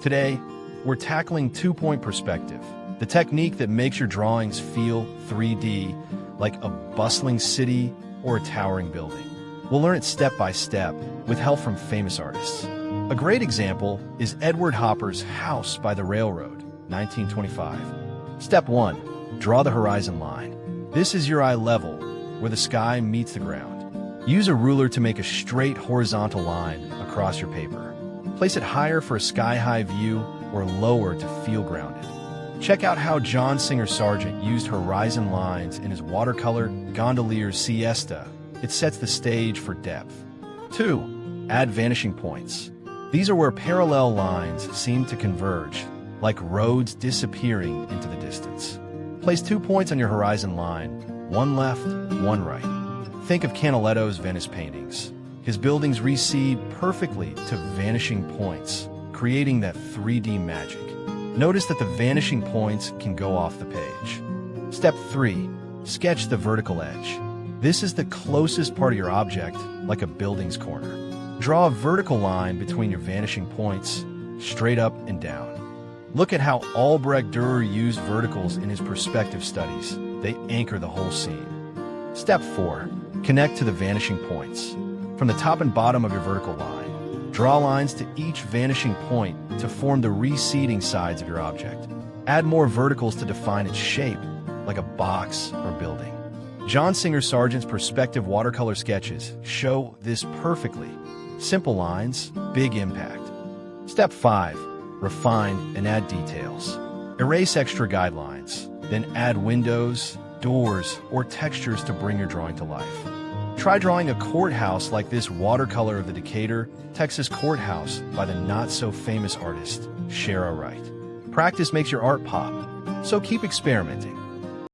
Today, we're tackling two-point perspective, the technique that makes your drawings feel 3D, like a bustling city or a towering building. We'll learn it step by step with help from famous artists. A great example is Edward Hopper's House by the Railroad, 1925. Step 1. Draw the horizon line. This is your eye level, where the sky meets the ground. Use a ruler to make a straight horizontal line across your paper. Place it higher for a sky-high view or lower to feel grounded. Check out how John Singer Sargent used horizon lines in his watercolor Gondolier's Siesta. It sets the stage for depth. 2. Add vanishing points. These are where parallel lines seem to converge, like roads disappearing into the distance. Place 2 points on your horizon line, one left, one right. Think of Canaletto's Venice paintings. His buildings recede perfectly to vanishing points, creating that 3D magic. Notice that the vanishing points can go off the page. Step 3. Sketch the vertical edge. This is the closest part of your object, like a building's corner. Draw a vertical line between your vanishing points, straight up and down. Look at how Albrecht Dürer used verticals in his perspective studies. They anchor the whole scene. Step 4. Connect to the vanishing points. From the top and bottom of your vertical line, draw lines to each vanishing point to form the receding sides of your object. Add more verticals to define its shape, like a box or building. John Singer Sargent's perspective watercolor sketches show this perfectly. Simple lines, big impact. Step 5. Refine and add details. Erase extra guidelines, then add windows, doors, or textures to bring your drawing to life. Try drawing a courthouse like this watercolor of the Decatur, Texas courthouse by the not-so-famous artist, Shara Wright. Practice makes your art pop, so keep experimenting.